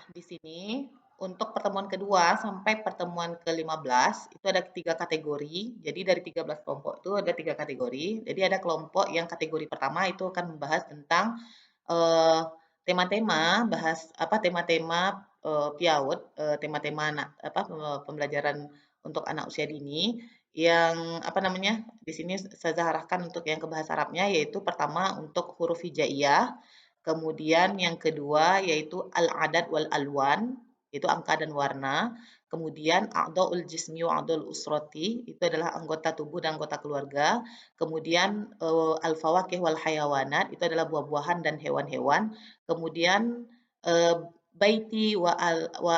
Di sini untuk pertemuan kedua sampai pertemuan ke-15 itu ada 3 kategori. Jadi dari 13 kelompok itu ada 3 kategori. Jadi ada kelompok yang kategori pertama itu akan membahas tentang eh, tema-tema bahas apa tema-tema PIAUD, tema-tema anak apa pembelajaran untuk anak usia dini yang apa namanya? Di sini saya arahkan untuk yang ke bahasa Arabnya yaitu pertama untuk huruf hijaiyah. Kemudian yang kedua yaitu al-adad wal alwan, itu angka dan warna. Kemudian a'dha'ul jismi wa a'dha'ul usrati, itu adalah anggota tubuh dan anggota keluarga. Kemudian al-fawakih wal hayawanat, itu adalah buah-buahan dan hewan-hewan. Kemudian eh, baiti wa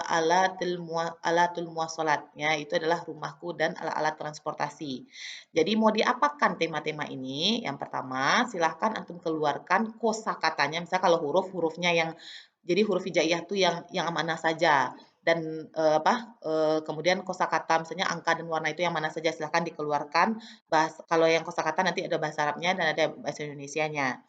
alatul muwasalat, ya, itu adalah rumahku dan alat-alat transportasi. Jadi mau diapakan tema-tema ini? Yang pertama, silahkan antum keluarkan kosakatanya. Misalnya kalau huruf-hurufnya yang jadi huruf hijaiyah tuh yang mana saja dan kemudian kosakata misalnya angka dan warna itu yang mana saja silahkan dikeluarkan. Kalau yang kosakata nanti ada bahasa Arabnya dan ada bahasa Indonesianya.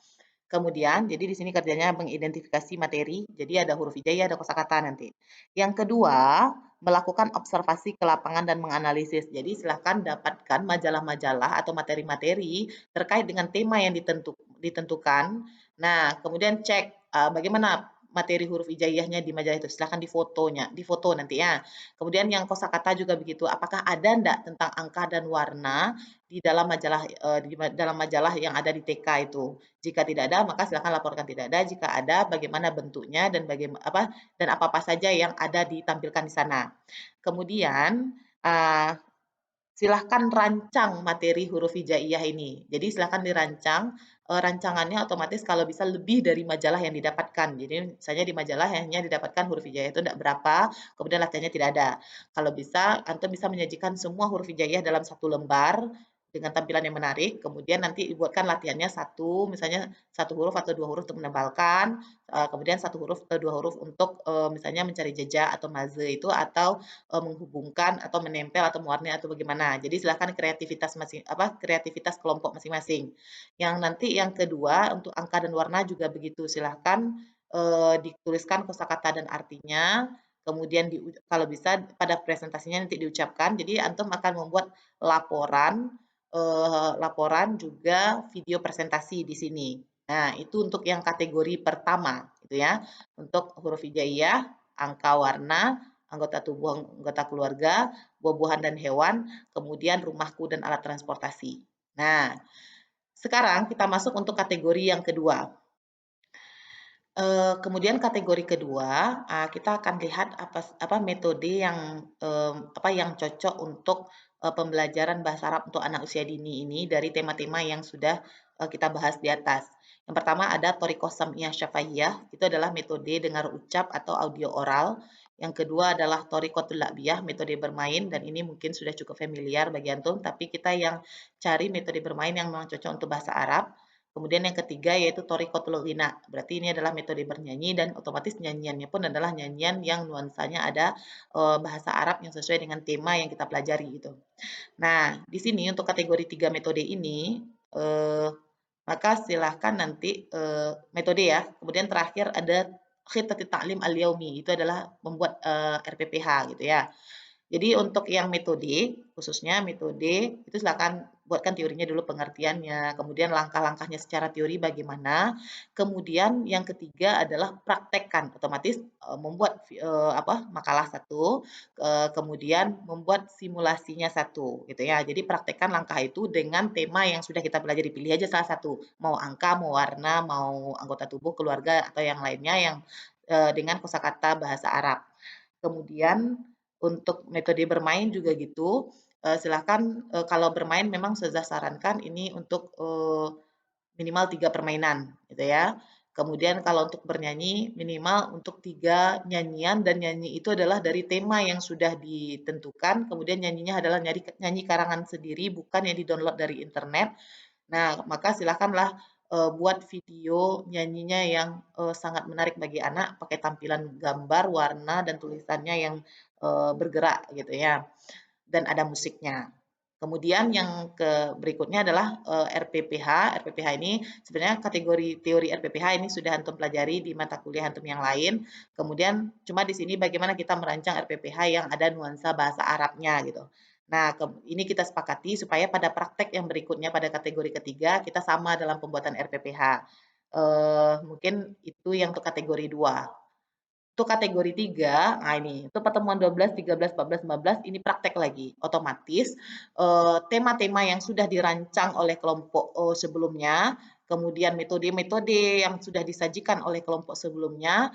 Kemudian, jadi di sini kerjanya mengidentifikasi materi, jadi ada huruf hijaiyah, ada kosakata nanti. Yang kedua, melakukan observasi ke lapangan dan menganalisis. Jadi silahkan dapatkan majalah-majalah atau materi-materi terkait dengan tema yang ditentukan. Nah, kemudian cek bagaimana materi huruf hijaiyahnya di majalah itu. Silahkan difoto nanti ya. Kemudian yang kosakata juga begitu. Apakah ada enggak tentang angka dan warna di dalam majalah dalam majalah yang ada di TK itu? Jika tidak ada, maka silakan laporkan tidak ada. Jika ada, bagaimana bentuknya dan apa-apa saja yang ada ditampilkan di sana. Kemudian, silahkan rancang materi huruf hijaiyah ini. Jadi silahkan dirancang, rancangannya otomatis kalau bisa lebih dari majalah yang didapatkan. Jadi misalnya di majalah hanya didapatkan huruf hijaiyah itu tidak berapa, kemudian latihannya tidak ada. Kalau bisa, antum bisa menyajikan semua huruf hijaiyah dalam satu lembar dengan tampilan yang menarik, kemudian nanti dibuatkan latihannya satu, misalnya satu huruf atau dua huruf untuk menebalkan, kemudian satu huruf atau dua huruf untuk misalnya mencari jejak atau maze itu atau menghubungkan atau menempel atau mewarnai atau bagaimana. Jadi silakan kreativitas kelompok masing-masing. Yang nanti yang kedua untuk angka dan warna juga begitu. Silahkan dituliskan kosakata dan artinya. Kemudian kalau bisa pada presentasinya nanti diucapkan. Jadi antum akan membuat laporan juga video presentasi di sini. Nah, itu untuk yang kategori pertama, gitu ya. Untuk huruf hijaiyah, angka warna, anggota tubuh, anggota keluarga, buah-buahan dan hewan, kemudian rumahku dan alat transportasi. Nah, sekarang kita masuk untuk kategori yang kedua. Kemudian kategori kedua, kita akan lihat apa metode yang yang cocok untuk pembelajaran bahasa Arab untuk anak usia dini ini dari tema-tema yang sudah kita bahas di atas. Yang pertama ada thoriqah sam'iyah syafaiyah, itu adalah metode dengar ucap atau audio oral. Yang kedua adalah thoriqatul la'biyah, metode bermain dan ini mungkin sudah cukup familiar bagi antum, tapi kita yang cari metode bermain yang memang cocok untuk bahasa Arab. Kemudian yang ketiga yaitu thoriqatul ghina. Berarti ini adalah metode bernyanyi dan otomatis nyanyiannya pun adalah nyanyian yang nuansanya ada bahasa Arab yang sesuai dengan tema yang kita pelajari gitu. Nah, di sini untuk kategori 3 metode ini eh, maka silahkan nanti metode ya. Kemudian terakhir ada khitat ta'lim al-yaumi, itu adalah membuat RPPH gitu ya. Jadi untuk yang metode, khususnya metode, itu silakan buatkan teorinya dulu pengertiannya, kemudian langkah-langkahnya secara teori bagaimana, kemudian yang ketiga adalah praktekkan, otomatis membuat makalah satu, kemudian membuat simulasinya satu, gitu ya. Jadi praktekkan langkah itu dengan tema yang sudah kita pelajari, pilih aja salah satu, mau angka, mau warna, mau anggota tubuh, keluarga, atau yang lainnya yang dengan kosakata bahasa Arab. Kemudian untuk metode bermain juga gitu, silahkan kalau bermain memang saya sarankan ini untuk minimal 3 permainan gitu ya. Kemudian kalau untuk bernyanyi minimal untuk 3 nyanyian dan nyanyi itu adalah dari tema yang sudah ditentukan, kemudian nyanyinya adalah nyanyi karangan sendiri bukan yang di-download dari internet. Nah, maka silakanlah buat video nyanyinya yang sangat menarik bagi anak, pakai tampilan gambar, warna, dan tulisannya yang bergerak gitu ya, dan ada musiknya. Kemudian yang berikutnya adalah RPPH. RPPH ini sebenarnya kategori teori RPPH ini sudah antum pelajari di mata kuliah antum yang lain. Kemudian cuma di sini bagaimana kita merancang RPPH yang ada nuansa bahasa Arabnya gitu. Nah, ini kita sepakati supaya pada praktek yang berikutnya pada kategori ketiga kita sama dalam pembuatan RPPH. Mungkin itu yang untuk kategori 2. Untuk kategori 3, nah ini, itu pertemuan 12, 13, 14, 15, ini praktek lagi. Otomatis tema-tema yang sudah dirancang oleh kelompok sebelumnya, kemudian metode-metode yang sudah disajikan oleh kelompok sebelumnya,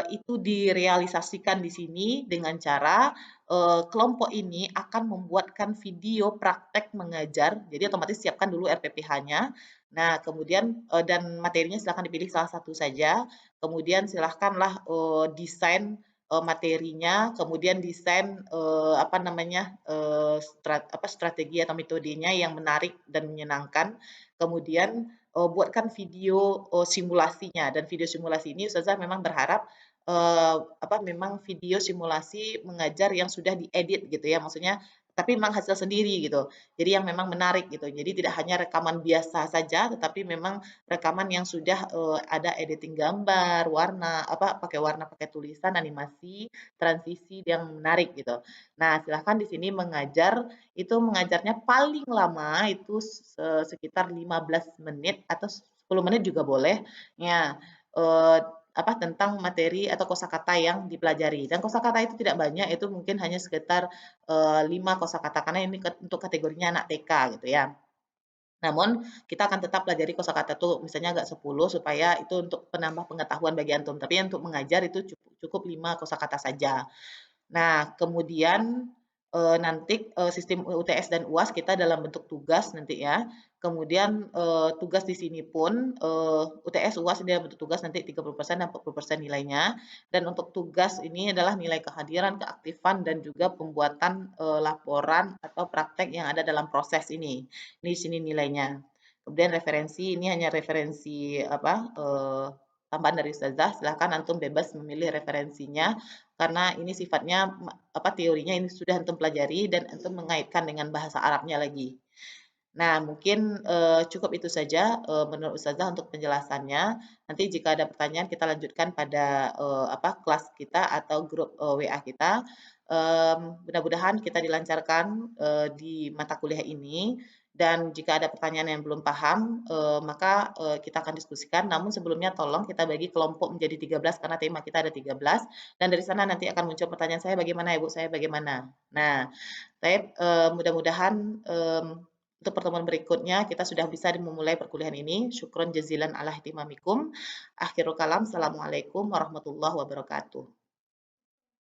itu direalisasikan di sini dengan cara kelompok ini akan membuatkan video praktek mengajar, jadi otomatis siapkan dulu RPPH-nya. Nah, kemudian dan materinya silakan dipilih salah satu saja. Kemudian silahkanlah desain materinya, kemudian desain apa namanya strategi atau metodenya yang menarik dan menyenangkan. Kemudian buatkan video simulasinya, dan video simulasi ini Ustazah memang berharap apa memang video simulasi mengajar yang sudah diedit gitu ya, maksudnya tapi memang hasil sendiri gitu. Jadi yang memang menarik gitu. Jadi tidak hanya rekaman biasa saja, tetapi memang rekaman yang sudah ada editing gambar, warna, apa pakai warna, pakai tulisan, animasi, transisi yang menarik gitu. Nah, silahkan di sini mengajar, itu mengajarnya paling lama itu sekitar 15 menit atau 10 menit juga boleh. Ya, apa tentang materi atau kosakata yang dipelajari. Dan kosakata itu tidak banyak, itu mungkin hanya sekitar 5 kosakata karena ini untuk kategorinya anak TK gitu ya. Namun kita akan tetap pelajari kosakata tuh misalnya agak 10 supaya itu untuk penambah pengetahuan bagi antum, tapi untuk mengajar itu cukup 5 kosakata saja. Nah, kemudian nanti sistem UTS dan UAS kita dalam bentuk tugas nanti ya. Kemudian tugas di sini pun UTS, UAS dalam bentuk tugas nanti 30% dan 40% nilainya. Dan untuk tugas ini adalah nilai kehadiran, keaktifan dan juga pembuatan laporan atau praktek yang ada dalam proses ini. Ini di sini nilainya. Kemudian referensi ini hanya referensi apa tambahan dari Ustazah, silahkan antum bebas memilih referensinya karena ini sifatnya apa teorinya ini sudah antum pelajari dan antum mengaitkan dengan bahasa Arabnya lagi. Nah, mungkin cukup itu saja menurut Ustazah untuk penjelasannya. Nanti jika ada pertanyaan kita lanjutkan pada apa kelas kita atau grup WA kita. Mudah-mudahan kita dilancarkan di mata kuliah ini dan jika ada pertanyaan yang belum paham maka kita akan diskusikan. Namun sebelumnya tolong kita bagi kelompok menjadi 13 karena tema kita ada 13 dan dari sana nanti akan muncul pertanyaan saya bagaimana Ibu, saya bagaimana. Nah, saya mudah-mudahan untuk pertemuan berikutnya kita sudah bisa memulai perkuliahan ini. Syukron jazilan ala ihtimamikum. Akhirul kalam. Assalamualaikum warahmatullahi wabarakatuh.